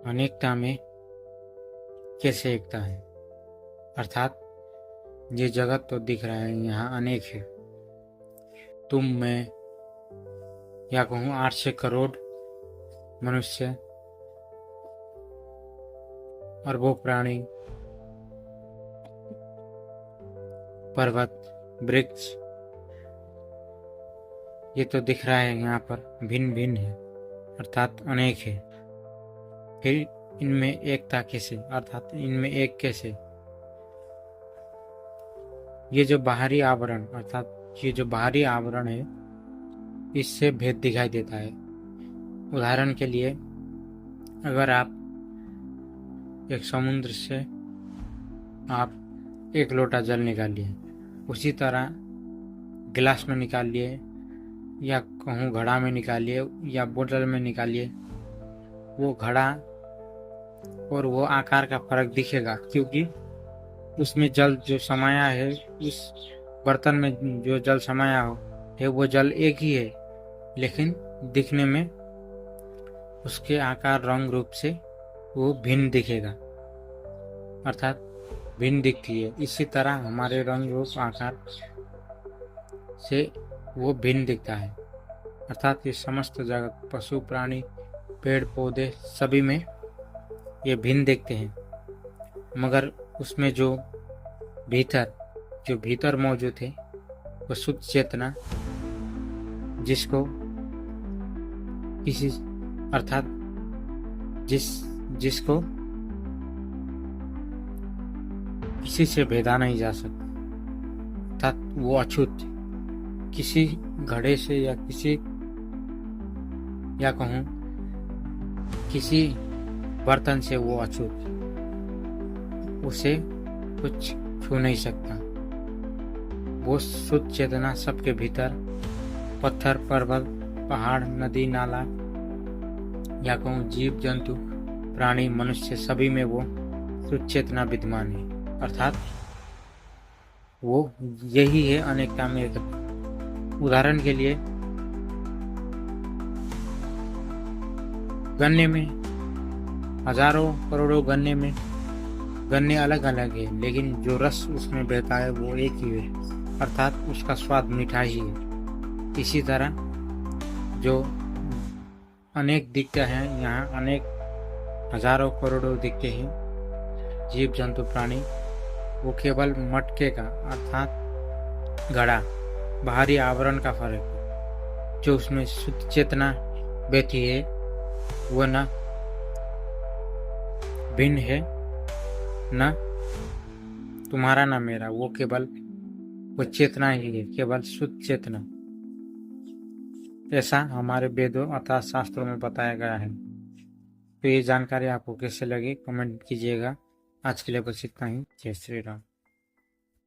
अनेकता में कैसे एकता है। अर्थात ये जगत तो दिख रहा है, यहाँ अनेक है। तुम, मैं, या कहूँ 800 करोड़ मनुष्य, अरबों प्राणी, पर्वत, वृक्ष, ये तो दिख रहा है यहाँ पर भिन्न भिन्न है, अर्थात अनेक है। फिर इनमें एकता कैसे, अर्थात इनमें एक कैसे। ये जो बाहरी आवरण, अर्थात ये जो बाहरी आवरण है, इससे भेद दिखाई देता है। उदाहरण के लिए, अगर आप एक समुद्र से आप एक लोटा जल निकालिए, उसी तरह गिलास में निकालिए, या कहूँ घड़ा में निकालिए, या बोतल में निकालिए, वो घड़ा और वो आकार का फर्क दिखेगा, क्योंकि उसमें जल जो समाया है, उस बर्तन में जो जल समाया हो है वो जल एक ही है, लेकिन दिखने में उसके आकार रंग रूप से वो भिन्न दिखेगा, अर्थात भिन्न दिखती है। इसी तरह हमारे रंग रूप आकार से वो भिन्न दिखता है, अर्थात ये समस्त जगत, पशु प्राणी, पेड़ पौधे, सभी में ये भिन्न दिखते हैं। मगर उसमें जो भीतर मौजूद है, वो शुद्ध चेतना, जिसको किसी, अर्थात जिसको किसी से भेदा नहीं जा सकता, अर्थात वो अछूत, किसी घड़े से या कहूँ किसी बर्तन से वो अछूत, उसे कुछ छू नहीं सकता। वो शुद्ध चेतना सबके भीतर, पत्थर, पर्वत, पहाड़, नदी, नाला, या कहूँ जीव जंतु, प्राणी, मनुष्य, सभी में वो शुद्ध चेतना विद्यमान है, अर्थात वो यही है अनेकता में एकता। उदाहरण के लिए, गन्ने में हजारों करोड़ों गन्ने अलग अलग है, लेकिन जो रस उसमें बहता है वो एक ही है, अर्थात उसका स्वाद मीठा ही है। इसी तरह जो अनेक दिखते हैं, यहाँ अनेक हजारों करोड़ों दिखते हैं जीव जंतु प्राणी, वो केवल मटके का, अर्थात घड़ा, बाहरी आवरण का फर्क है। जो उसमें शुद्ध चेतना बैठी है, वो न भिन्न है, न तुम्हारा न मेरा, वो केवल वो चेतना ही है, केवल शुद्ध चेतना। ऐसा हमारे वेदों अर्थात शास्त्रों में बताया गया है। तो ये जानकारी आपको कैसे लगी, कमेंट कीजिएगा। आज के लिए बस इतना ही। जय श्री राम।